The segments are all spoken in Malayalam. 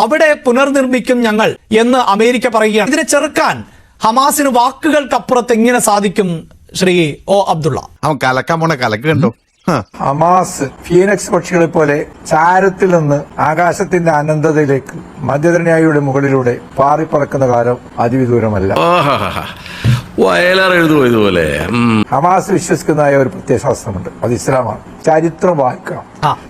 അവിടെ പുനർനിർമ്മിക്കും ഞങ്ങൾ എന്ന് അമേരിക്ക പറയുകയാണ്. ഇതിനെ ചെറുക്കാൻ ഹമാസിന് വാക്കുകൾക്കപ്പുറത്ത് എങ്ങനെ സാധിക്കും? ശ്രീ ഒ അബ്ദുള്ള, അവൻ കലക്കാൻ പോണ കലക്ക് കണ്ടോ? ഹമാസ് ഫീനക്സ് പക്ഷികളെ പോലെ ചാരത്തിൽ നിന്ന് ആകാശത്തിന്റെ അനന്തതയിലേക്ക് മധ്യധരണിയായുടെ മുകളിലൂടെ പാറിപ്പറക്കുന്ന കാലം അതിവിദൂരമല്ല. വയലാറെഴുതുപോലെ ഹമാസ് വിശ്വസിക്കുന്നതായ ഒരു പ്രത്യയശാസ്ത്രമുണ്ട്, അത് ഇസ്ലാമാണ്. ചരിത്രം വായിക്കണം.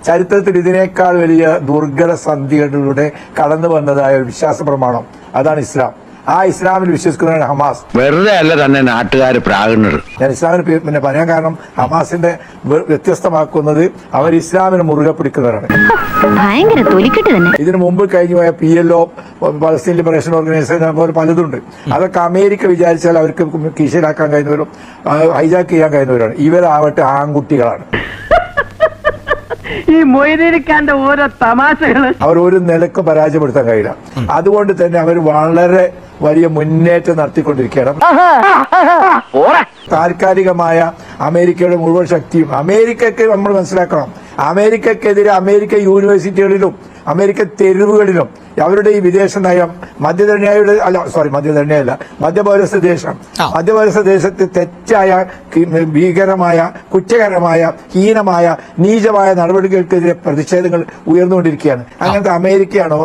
ചരിത്രത്തിൽ ഇതിനേക്കാൾ വലിയ ദുർഘട സന്ധികളിലൂടെ കടന്നു വന്നതായ ഒരു വിശ്വാസ പ്രമാണം, അതാണ് ഇസ്ലാം. ആ ഇസ്ലാമിൽ വിശ്വസിക്കുന്നതാണ് ഹമാസ്. വെറുതെ അല്ല തന്നെ നാട്ടുകാർ പ്രാകുന്നത്. ഞാൻ ഇസ്ലാമിന് പിന്നെ പറയാൻ കാരണം ഹമാസിന്റെ വ്യത്യസ്തമാക്കുന്നത് അവർ ഇസ്ലാമിനെ മുറുകെ പിടിക്കുന്നവരാണ്. ഇതിനു മുമ്പ് കഴിഞ്ഞു പോയ PLO, പലസ്തീൻ ലിബറേഷൻ ഓർഗനൈസേഷൻ പോലെ പലതുണ്ട്. അതൊക്കെ അമേരിക്ക വിചാരിച്ചാൽ അവർക്ക് കീശയിലാക്കാൻ കഴിയുന്നവരും ഹൈജാക്ക് ചെയ്യാൻ കഴിയുന്നവരാണ്. ഇവരാവട്ടെ ആൺകുട്ടികളാണ്. ഈ മൊയ്തീനിക്കാന്റെ ഓരോ തമാശകള് അവർ ഒരു നിലക്കും പരാജയപ്പെടുത്താൻ കഴിയില്ല. അതുകൊണ്ട് തന്നെ അവർ വളരെ വലിയ മുന്നേറ്റം നടത്തിക്കൊണ്ടിരിക്കുകയാണ്. താൽക്കാലികമായ അമേരിക്കയുടെ മുഴുവൻ ശക്തിയും അമേരിക്കക്ക് നമ്മൾ മനസ്സിലാക്കണം. അമേരിക്കക്കെതിരെ അമേരിക്ക യൂണിവേഴ്സിറ്റികളിലും അമേരിക്ക തെരുവുകളിലും അവരുടെ ഈ വിദേശ നയം മധ്യപൗരസ്ത്യ ദേശത്ത് തെറ്റായ, ഭീകരമായ, കുറ്റകരമായ, ഹീനമായ, നീചമായ നടപടികൾക്കെതിരെ പ്രതിഷേധങ്ങൾ ഉയർന്നുകൊണ്ടിരിക്കുകയാണ്. അങ്ങനത്തെ അമേരിക്കയാണോ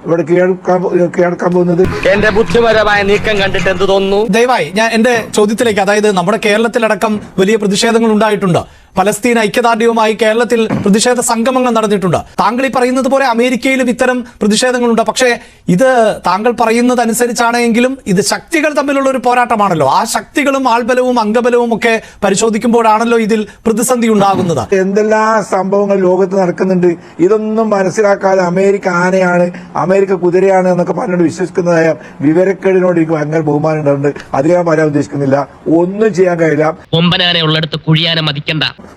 ഇവിടെ കീഴടക്കാൻ പോകുന്നത്? എന്റെ ബുദ്ധിപരമായ നീക്കം കണ്ടിട്ട് എന്ത് തോന്നുന്നു? ദയവായി ഞാൻ എന്റെ ചോദ്യത്തിലേക്ക്, അതായത് നമ്മുടെ കേരളത്തിലടക്കം വലിയ പ്രതിഷേധങ്ങൾ ഉണ്ടായിട്ടുണ്ട്. പലസ്തീൻ ഐക്യദാർഢ്യവുമായി കേരളത്തിൽ പ്രതിഷേധ സംഗമങ്ങൾ നടന്നിട്ടുണ്ട്. താങ്കൾ ഈ പറയുന്നത് പോലെ അമേരിക്കയിലും ഇത്തരം പ്രതിഷേധങ്ങളുണ്ട്. പക്ഷേ ഇത് താങ്കൾ പറയുന്നത് അനുസരിച്ചാണെങ്കിലും ഇത് ശക്തികൾ തമ്മിലുള്ള ഒരു പോരാട്ടമാണല്ലോ. ആ ശക്തികളും ആൾബലവും അംഗബലവും ഒക്കെ പരിശോധിക്കുമ്പോഴാണല്ലോ ഇതിൽ പ്രതിസന്ധി ഉണ്ടാകുന്നത്. എന്തെല്ലാം സംഭവങ്ങൾ ലോകത്ത് നടക്കുന്നുണ്ട്, ഇതൊന്നും മനസ്സിലാക്കാതെ അമേരിക്ക ആനയാണ്, അമേരിക്ക കുതിരയാണ് എന്നൊക്കെ പറഞ്ഞുകൊണ്ട് വിശ്വസിക്കുന്നതായ വിവരക്കേടിനോട് എനിക്ക് ഭയങ്കര ബഹുമാനം ഉണ്ടാകുന്നുണ്ട്. അത് ഞാൻ പറയാൻ ഉദ്ദേശിക്കുന്നില്ല. ഒന്നും ചെയ്യാൻ കഴിയില്ല.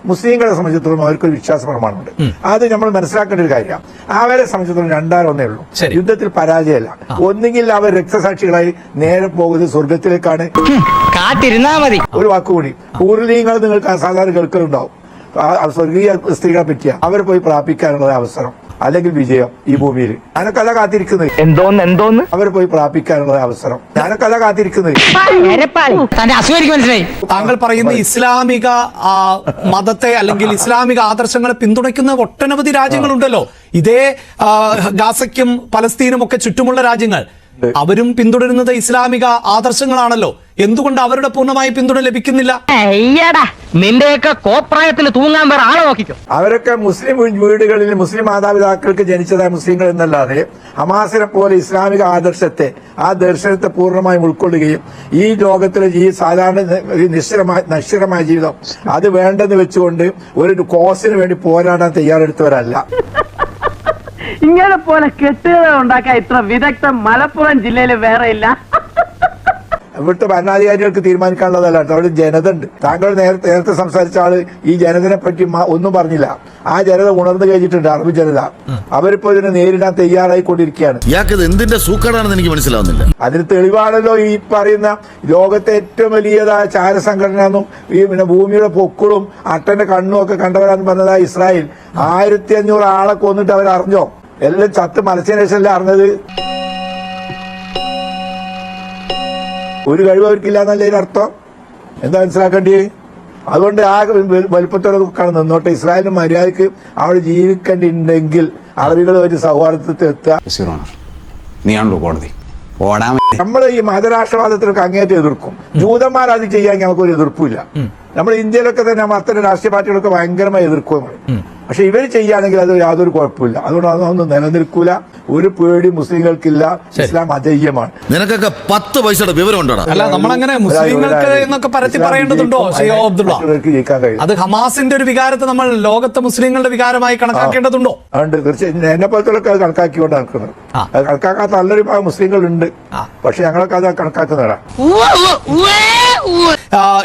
മുസ്ലിങ്ങളെ സംബന്ധിച്ചിടത്തോളം അവർക്കൊരു വിശ്വാസ പ്രമാണമുണ്ട്. അത് നമ്മൾ മനസ്സിലാക്കേണ്ട ഒരു കാര്യമാണ്. അവരെ സംബന്ധിച്ചിടത്തോളം രണ്ടാലൊന്നേ ഉള്ളൂ, യുദ്ധത്തിൽ പരാജയമല്ല. ഒന്നുകിൽ അവർ രക്തസാക്ഷികളായി നേരെ പോകുന്നത് സ്വർഗത്തിലേക്കാണ്. കാത്തിരുന്നാ മതി. ഒരു വാക്കുകൂടി, പൂർവീകങ്ങൾ നിങ്ങൾക്ക് സാധാരണ കേൾക്കലുണ്ടാവും. സ്വർഗീയ സ്ത്രീകളെ പറ്റിയ അവരെ പോയി പ്രാപിക്കാനുള്ള അവസരം അല്ലെങ്കിൽ വിജയം ഈ ഭൂമിയിൽ. ഞാനൊക്കെ അതാ കാത്തിരിക്കുന്നത്. എന്തോന്ന് അവരെ പോയി പ്രാപിക്കാനുള്ള അവസരം. ഞാനൊക്കെ അതാ കാത്തിരിക്കുന്നത്. താങ്കൾ പറയുന്ന ഇസ്ലാമിക മതത്തെ അല്ലെങ്കിൽ ഇസ്ലാമിക ആദർശങ്ങളെ പിന്തുണയ്ക്കുന്ന ഒട്ടനവധി രാജ്യങ്ങളുണ്ടല്ലോ. ഇതേ ഗാസയ്ക്കും പലസ്തീനും ഒക്കെ ചുറ്റുമുള്ള രാജ്യങ്ങൾ, അവരും പിന്തുടരുന്നത് ഇസ്ലാമിക ആദർശങ്ങളാണല്ലോ. എന്തുകൊണ്ട് അവരുടെ പൂർണ്ണമായി പിന്തുണ ലഭിക്കുന്നില്ല? നിന്റെയൊക്കെ കോപ്രായത്തിൽ തൂങ്ങാൻ വേറെ ആളെ നോക്കിക്കോ. അവരൊക്കെ മുസ്ലിം വീടുകളിൽ മുസ്ലിം മാതാപിതാക്കൾക്ക് ജനിച്ചതായ മുസ്ലിങ്ങൾ എന്നല്ലാതെ ഹമാസിനെ പോലെ ഇസ്ലാമിക ആദർശത്തെ, ആ ദർശനത്തെ പൂർണ്ണമായും ഉൾക്കൊള്ളുകയും ഈ ലോകത്തിലെ ഈ സാധാരണ നശ്വരമായ ജീവിതം അത് വേണ്ടെന്ന് വെച്ചുകൊണ്ട് ഒരു കോസിന് വേണ്ടി പോരാടാൻ തയ്യാറെടുത്തവരല്ല. ഇങ്ങനെ പോലെ കെട്ടുകഥ ഉണ്ടാക്കാൻ ഇത്ര വിദഗ്ധം മലപ്പുറം ജില്ലയിൽ വേറെ ഇല്ല. ഇവിടുത്തെ ഭരണാധികാരികൾക്ക് തീരുമാനിക്കാനുള്ളതല്ല, അവിടെ ജനത ഉണ്ട്. താങ്കൾ നേരത്തെ സംസാരിച്ച ആള് ഈ ജനതനെ പറ്റി ഒന്നും പറഞ്ഞില്ല. ആ ജനത ഉണർന്നു കഴിഞ്ഞിട്ടുണ്ട്, അറബ് ജനത. അവരിപ്പോ ഇതിനെ നേരിടാൻ തയ്യാറായിക്കൊണ്ടിരിക്കുകയാണ്. എന്തിന്റെ സൂക്കടാണെന്ന് എനിക്ക് മനസ്സിലാവുന്നില്ല. അതിന് തെളിവാണല്ലോ ഈ പറയുന്ന ലോകത്തെ ഏറ്റവും വലിയതായ ചാരസംഘടന എന്നും ഈ പിന്നെ ഭൂമിയുടെ പൊക്കിളും അട്ടന്റെ കണ്ണും ഒക്കെ കണ്ടവരാന്ന് പറഞ്ഞതായ ഇസ്രായേൽ 1500 ആളെ കൊന്നിട്ട് അവരറിഞ്ഞോ? എല്ലാം ചത്ത് മലച്ചതിന് ശേഷമല്ലേ അറിഞ്ഞത്. ഒരു കഴിവ് അവർക്കില്ല എന്നല്ലേ ഇതിനർത്ഥം? എന്താ മനസ്സിലാക്കേണ്ടി? അതുകൊണ്ട് ആ വലുപ്പത്തോടെ നിന്നോട്ടെ. ഇസ്രായേലിന് മര്യാദക്ക് അവിടെ ജീവിക്കേണ്ടിണ്ടെങ്കിൽ അറബികളുമായിട്ട് സൗഹാർദ്ദത്തിൽ എത്തുക. നീയാണല്ലോ കോടതി. നമ്മൾ ഈ മതരാഷ്ട്രവാദത്തിനൊക്കെ അങ്ങേറ്റം എതിർക്കും. ജൂതന്മാർ അത് ചെയ്യാൻ നമുക്കൊരു എതിർപ്പില്ല. നമ്മൾ ഇന്ത്യയിലൊക്കെ തന്നെ അത്തരം രാഷ്ട്രീയ പാർട്ടികളൊക്കെ ഭയങ്കരമായി എതിർക്കും. പക്ഷെ ഇവർ ചെയ്യുകയാണെങ്കിൽ അത് യാതൊരു കുഴപ്പമില്ല. അതുകൊണ്ട് അതൊന്നും നിലനിൽക്കൂല. ഒരു പേടി മുസ്ലിങ്ങൾക്കില്ല. ഇസ്ലാം അജയ്യമാണ്. നിനക്കൊക്കെ 10 പൈസയുടെ വിവരം ഉണ്ടോ? അല്ല, നമ്മളങ്ങനെ മുസ്ലിങ്ങൾക്ക് എന്നൊക്കെ പരത്തി പറയേണ്ടതുണ്ടോ? അത് ഹമാസിന്റെ ഒരു വികാരത്തെ നമ്മൾ ലോകത്തെ മുസ്ലിങ്ങളുടെ വികാരമായി കണക്കാക്കേണ്ടതുണ്ടോ? അതുകൊണ്ട് തീർച്ചയായും എന്നെ പോലത്തെ അത് കണക്കാക്കിക്കൊണ്ട് നടക്കുന്നത്. അത് കണക്കാക്കാത്ത നല്ലൊരു വിഭാഗം മുസ്ലിങ്ങളുണ്ട്. പക്ഷെ ഞങ്ങളൊക്കെ അത് കണക്കാക്കുന്നവരാണ്.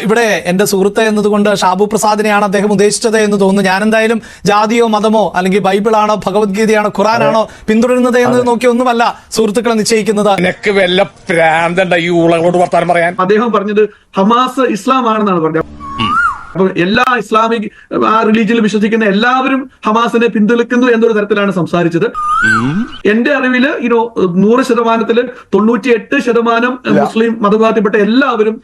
ഇവിടെ എന്റെ സുഹൃത്ത് എന്നതുകൊണ്ട് ഷാബു പ്രസാദിനെയാണ് അദ്ദേഹം ഉദ്ദേശിച്ചത് എന്ന് തോന്നുന്നു. ഞാൻ എന്തായാലും ജാതിയോ മതമോ അല്ലെങ്കിൽ ബൈബിളാണോ ഭഗവത്ഗീതയാണോ ഖുറാനാണോ പിന്തുടരുന്നത് എന്ന് നോക്കി ഒന്നുമല്ല സുഹൃത്തുക്കളെ നിശ്ചയിക്കുന്നത്. എനിക്ക് വല്ല പ്രാന്തണ്ട ഈ ഊളകളോട് വർത്താനം പറയാൻ. അദ്ദേഹം പറഞ്ഞത് ഹമാസ് ഇസ്ലാം ആണെന്നാണ് പറഞ്ഞത്. അപ്പൊ എല്ലാ ഇസ്ലാമിക് റിലീജിയനിൽ വിശ്വസിക്കുന്ന എല്ലാവരും ഹമാസിനെ പിന്തുണയ്ക്കുന്നു എന്നൊരു തരത്തിലാണ് സംസാരിച്ചത്. എന്റെ അറിവില് 100%-ല് 98% മുസ്ലിം മതവിഭാഗത്തിൽപ്പെട്ട എല്ലാവരും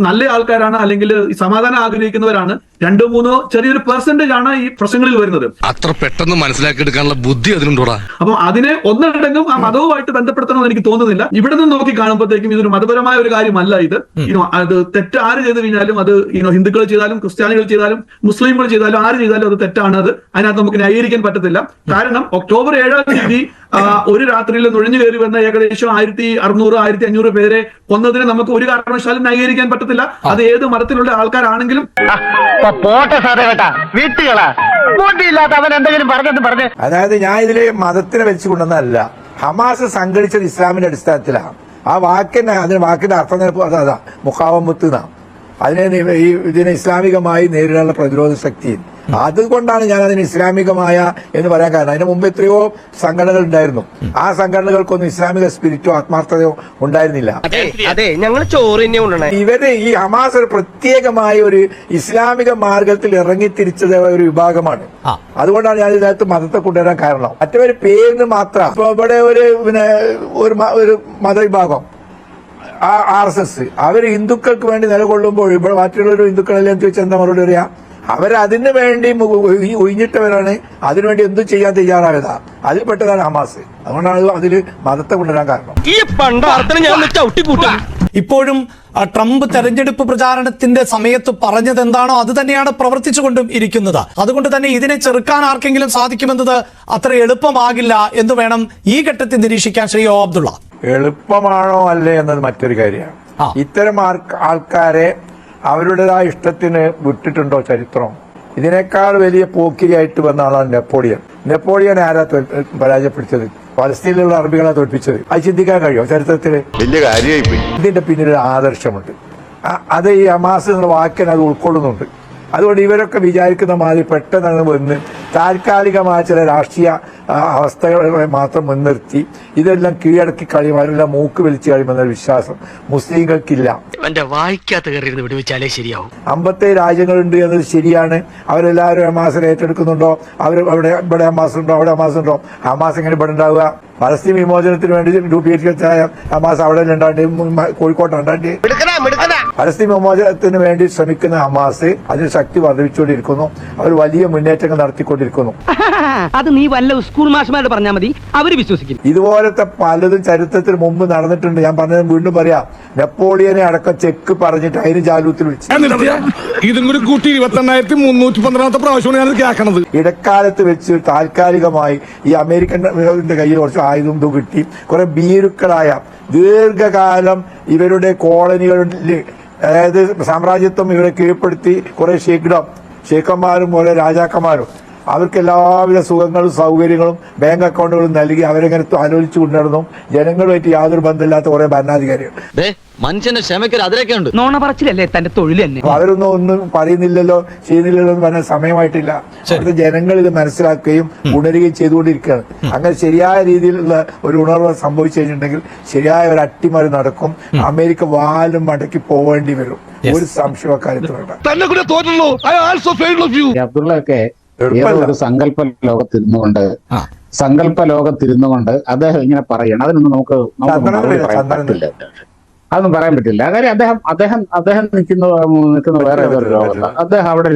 നല്ല ആൾക്കാരാണ്, അല്ലെങ്കിൽ സമാധാനം ആഗ്രഹിക്കുന്നവരാണ്. 2-3 ചെറിയൊരു പെർസെന്റേജ് ആണ് ഈ പ്രശ്നങ്ങളിൽ വരുന്നത്. അത്ര പെട്ടെന്ന് മനസ്സിലാക്കിയെടുക്കാനുള്ള ബുദ്ധി അതിനുണ്ടോടാ. അപ്പൊ അതിനെ ഒന്നടങ്കം ആ മതവുമായിട്ട് ബന്ധപ്പെടുത്തണമെന്ന് എനിക്ക് തോന്നുന്നില്ല. ഇവിടെ നിന്ന് നോക്കി കാണുമ്പോഴത്തേക്കും ഇതൊരു മതപരമായ ഒരു കാര്യമല്ല. ഇത് അത് തെറ്റ് ആര് ചെയ്ത് കഴിഞ്ഞാലും, അത് ഹിന്ദുക്കൾ ചെയ്താലും ക്രിസ്ത്യാനികൾ ചെയ്താലും മുസ്ലിംകൾ ചെയ്താലും ആര് ചെയ്താലും അത് തെറ്റാണ്. അത് അതിനകത്ത് നമുക്ക് ന്യായീകരിക്കാൻ പറ്റത്തില്ല. കാരണം ഒക്ടോബർ 7-ാം തീയതി ഒരു രാത്രിയിൽ നുഴഞ്ഞു കയറി വന്ന ഏകദേശം 1600-1500 പേരെ കൊന്നതിന് നമുക്ക് ഒരു കാരണവശാലും ന്യായീകരിക്കാൻ പറ്റത്തില്ല. അത് ഏത് മതത്തിലുള്ള ആൾക്കാരാണെങ്കിലും. അതായത് ഞാൻ ഇതില് മതത്തിനെ വെച്ചുകൊണ്ടെന്നല്ല, ഹമാസ് സംഘടിച്ചത് ഇസ്ലാമിന്റെ അടിസ്ഥാനത്തിലാണ്. ആ വാക്കിന്റെ അർത്ഥം അതാ മുഖാവമത്ത് എന്നാ. ഇതിനെ ഇസ്ലാമികമായി നേരിടാനുള്ള പ്രതിരോധ ശക്തി. അതുകൊണ്ടാണ് ഞാൻ അതിന് ഇസ്ലാമികമായ എന്ന് പറയാൻ കാരണം. അതിന് മുമ്പ് എത്രയോ സംഘടനകൾ ഉണ്ടായിരുന്നു. ആ സംഘടനകൾക്കൊന്നും ഇസ്ലാമിക സ്പിരിറ്റോ ആത്മാർത്ഥതയോ ഉണ്ടായിരുന്നില്ല. ഇവര് ഈ ഹമാസ് ഒരു പ്രത്യേകമായ ഒരു ഇസ്ലാമിക മാർഗത്തിൽ ഇറങ്ങിത്തിരിച്ചത് ഒരു വിഭാഗമാണ്. അതുകൊണ്ടാണ് ഞാൻ ഇതിനകത്ത് മതത്തെ കൊണ്ടുവരാൻ കാരണം. മറ്റൊരു പേരിന് മാത്രം ഇപ്പൊ ഇവിടെ ഒരു മതവിഭാഗം RSS അവര് ഹിന്ദുക്കൾക്ക് വേണ്ടി നിലകൊള്ളുമ്പോൾ ഇവിടെ മറ്റുള്ളൊരു ഹിന്ദുക്കളെല്ലാം എന്ത് വെച്ചാൽ എന്താ മറുപടി പറയാ? അവരതിനു വേണ്ടി ഒഴിഞ്ഞിട്ടവരാണ്, അതിനുവേണ്ടി എന്തും ചെയ്യാൻ തയ്യാറായതാ. അതിൽപ്പെട്ടതാണ് ഹമാസ്. അതുകൊണ്ടാണ് അതിൽ മതത്തെ കൊണ്ടുവരാൻ കാരണം. ഇപ്പോഴും ട്രംപ് തെരഞ്ഞെടുപ്പ് പ്രചാരണത്തിന്റെ സമയത്ത് പറഞ്ഞത് എന്താണോ അത് തന്നെയാണ് പ്രവർത്തിച്ചുകൊണ്ടും ഇരിക്കുന്നത്. അതുകൊണ്ട് തന്നെ ഇതിനെ ചെറുക്കാൻ ആർക്കെങ്കിലും സാധിക്കുമെന്നത് അത്ര എളുപ്പമാകില്ല എന്ന് വേണം ഈ ഘട്ടത്തിൽ നിരീക്ഷിക്കാൻ. ശ്രീ ഒ അബ്ദുള്ള, എളുപ്പമാണോ അല്ലേ എന്നത് മറ്റൊരു കാര്യമാണ്. ഇത്തരം ആൾക്കാരെ അവരുടേതായ ഇഷ്ടത്തിന് വിട്ടിട്ടുണ്ടോ ചരിത്രം? ഇതിനേക്കാൾ വലിയ പോക്കിരിയായിട്ട് വന്ന ആളാണ് നെപ്പോളിയൻ ആരാ പരാജയപ്പെടുത്തിയത്? പലസ്തീനിലുള്ള അറബികളെ തോൽപ്പിച്ചത്. അത് ചിന്തിക്കാൻ കഴിയുമോ ചരിത്രത്തില്? വലിയ കാര്യമായി. ഇതിന്റെ പിന്നിലൊരു ആദർശമുണ്ട്. അത് ഈ ഹമാസ് എന്ന വാക്കിനെ അത് ഉൾക്കൊള്ളുന്നുണ്ട്. അതുകൊണ്ട് ഇവരൊക്കെ വിചാരിക്കുന്ന മാതിരി പെട്ടെന്ന് വന്ന് താൽക്കാലികമായ ചില രാഷ്ട്രീയ അവസ്ഥകളെ മാത്രം മുൻനിർത്തി ഇതെല്ലാം കീഴടക്കി കഴിയും, അവരെല്ലാം മൂക്ക് വലിച്ചു കഴിയുമെന്നൊരു വിശ്വാസം മുസ്ലിങ്ങൾക്കില്ല. 57 രാജ്യങ്ങളുണ്ട് എന്നത് ശരിയാണ്. അവരെല്ലാവരും ഹമാസിനെ ഏറ്റെടുക്കുന്നുണ്ടോ? ഇവിടെ ഹമാസ് ഉണ്ടോ? അവിടെ ഹമാസ് ഉണ്ടോ? ഹമാസ് എങ്ങനെ ഇവിടെ ഉണ്ടാവുക? പലസ്തീൻ വിമോചനത്തിന് വേണ്ടി രൂപീകരിച്ചായ ഹമാസ് അവിടെ ഉണ്ടാണ്ട്, കോഴിക്കോട്ട് ഉണ്ടാണ്ട്. പലസ്തീൻ വിമോചനത്തിന് വേണ്ടി ശ്രമിക്കുന്ന ഹമാസ് അതിന് ശക്തി വർദ്ധിപ്പിച്ചുകൊണ്ടിരിക്കുന്നു. അവർ വലിയ മുന്നേറ്റങ്ങൾ നടത്തിക്കൊണ്ടിരിക്കുന്നു. അത് നീ വല്ല സ്കൂൾ മാഷ്മാരോട് പറഞ്ഞാൽ മതി, അവര് വിശ്വസിക്കും. ഇതുപോലത്തെ പലതും ചരിത്രത്തിന് മുമ്പ് നടന്നിട്ടുണ്ട്. ഞാൻ പറഞ്ഞത് വീണ്ടും പറയാം. നെപ്പോളിയനെ അടക്കം ചെക്ക് പറഞ്ഞിട്ട് അതിന് ജാലൂത്തിൽ വെച്ച് ഇടക്കാലത്ത് വെച്ച് താൽക്കാലികമായി ഈ അമേരിക്കന്റെ കയ്യിൽ കുറച്ച് ആയുധം കിട്ടി. കുറെ ഭീരുക്കളായ ദീർഘകാലം ഇവരുടെ കോളനികളിൽ, അതായത് സാമ്രാജ്യത്വം ഇവരെ കീഴ്പ്പെടുത്തി കുറെ ഷേഖന്മാരും പോലെ രാജാക്കന്മാരും അവർക്ക് എല്ലാവിധ സുഖങ്ങളും സൗകര്യങ്ങളും ബാങ്ക് അക്കൗണ്ടുകളും നൽകി അവരെങ്ങനെ ആലോചിച്ചു കൊണ്ടുവന്നു. ജനങ്ങളുമായിട്ട് യാതൊരു ബന്ധമില്ലാത്ത കുറെ ഭരണാധികാരികൾ. മനുഷ്യന്റെ ക്ഷമയ്ക്ക് അതിലൊക്കെ ഉണ്ട്. നോണ പറച്ചിലല്ലേ തന്റെ തൊഴിൽ തന്നെ. അവരൊന്നും പറയുന്നില്ലല്ലോ, ചെയ്യുന്നില്ലല്ലോ എന്ന് പറഞ്ഞാൽ സമയമായിട്ടില്ല. അവിടുത്തെ ജനങ്ങൾ ഇത് മനസ്സിലാക്കുകയും ഉണരുകയും ചെയ്തുകൊണ്ടിരിക്കുകയാണ്. അങ്ങനെ ശരിയായ രീതിയിലുള്ള ഒരു ഉണർവ് സംഭവിച്ചു കഴിഞ്ഞിട്ടുണ്ടെങ്കിൽ ശരിയായ ഒരു അട്ടിമറി നടക്കും. അമേരിക്ക വാലും മടക്കി പോവേണ്ടി വരും. ഒരു സംശയ കാര്യത്തിൽ വേണ്ട. അബ്ദുള്ളയൊക്കെ ഒരു സങ്കല്പ ലോകത്തിരുന്നുകൊണ്ട് അദ്ദേഹം ഇങ്ങനെ പറയണം. അതിനൊന്നും നമുക്ക് പറ്റില്ല. അതൊന്നും പറയാൻ പറ്റില്ല. കാര്യം അദ്ദേഹം നിൽക്കുന്ന വേറെ ഏതൊരു ലോകത്താണ്. അദ്ദേഹം അവിടെ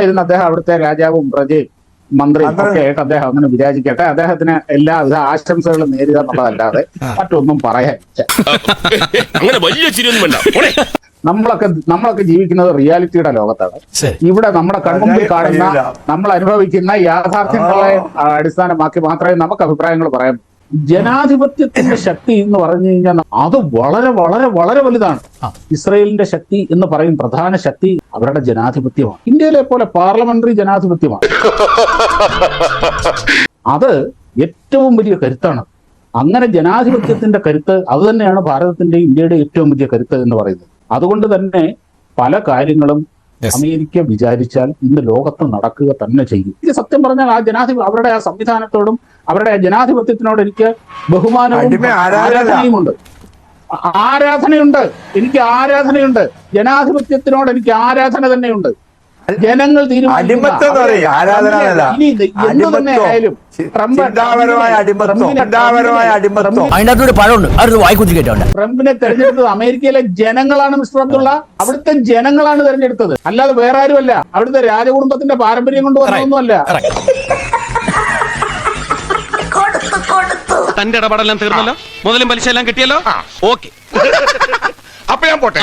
ഇരുന്ന് അദ്ദേഹം അവിടുത്തെ രാജാവും പ്രജയും മന്ത്രിയും ഒക്കെ ആയിട്ട് അദ്ദേഹം അങ്ങനെ വിരാജിക്കട്ടെ. അദ്ദേഹത്തിന് എല്ലാവിധ ആശംസകളും നേരിടുക എന്നുള്ളതല്ലാതെ മറ്റൊന്നും പറയാൻ. നമ്മളൊക്കെ ജീവിക്കുന്നത് റിയാലിറ്റിയുടെ ലോകത്താണ്. ഇവിടെ നമ്മുടെ കൺമുമ്പിൽ കാണുന്ന, നമ്മൾ അനുഭവിക്കുന്ന യാഥാർത്ഥ്യങ്ങളെ അടിസ്ഥാനമാക്കി മാത്രമേ നമുക്ക് അഭിപ്രായങ്ങൾ പറയാൻ. ജനാധിപത്യത്തിന്റെ ശക്തി എന്ന് പറഞ്ഞു കഴിഞ്ഞാൽ അത് വളരെ വളരെ വളരെ വലുതാണ്. ഇസ്രയേലിന്റെ ശക്തി എന്ന് പറയും പ്രധാന ശക്തി അവരുടെ ജനാധിപത്യമാണ്. ഇന്ത്യയിലെ പോലെ പാർലമെന്ററി ജനാധിപത്യമാണ്. അത് ഏറ്റവും വലിയ കരുത്താണ്. അങ്ങനെ ജനാധിപത്യത്തിന്റെ കരുത്ത് അത് തന്നെയാണ് ഭാരതത്തിന്റെ ഇന്ത്യയുടെ ഏറ്റവും വലിയ കരുത്ത് എന്ന് പറയുന്നത്. അതുകൊണ്ട് തന്നെ പല കാര്യങ്ങളും അമേരിക്ക വിചാരിച്ചാൽ ഇന്ന് ലോകത്ത് നടക്കുക തന്നെ ചെയ്യും. ഇത് സത്യം പറഞ്ഞാൽ അവരുടെ ആ സംവിധാനത്തോടും അവരുടെ ആ ജനാധിപത്യത്തിനോട് എനിക്ക് ബഹുമാനവും ആരാധനയുമുണ്ട്. ആരാധനയുണ്ട്, എനിക്ക് ആരാധനയുണ്ട്. ജനാധിപത്യത്തിനോട് എനിക്ക് ആരാധന തന്നെയുണ്ട്. ജനങ്ങൾ അടിമത്തം എന്ന് പറയും, ആരാധന എന്നല്ല. അതിനകത്തൊരു പഴമുണ്ട്, അതൊരു വായിക്കുത്തി കേട്ടോണ്ട്. ട്രംപിനെ തെരഞ്ഞെടുത്തത് അമേരിക്കയിലെ ജനങ്ങളാണ് മിസ്റ്റർ അബ്ദുള്ള. അവിടുത്തെ ജനങ്ങളാണ് തെരഞ്ഞെടുത്തത്, അല്ലാതെ വേറെ ആരുമല്ല. അവിടുത്തെ രാജകുടുംബത്തിന്റെ പാരമ്പര്യം കൊണ്ട് വന്നതൊന്നുമല്ല. തന്റെ ഇടപാടെല്ലാം തീർന്നല്ലോ, മുതലും പലിശ എല്ലാം കിട്ടിയല്ലോ. ഓക്കെ, അപ്പൊ ഞാൻ പോട്ടെ.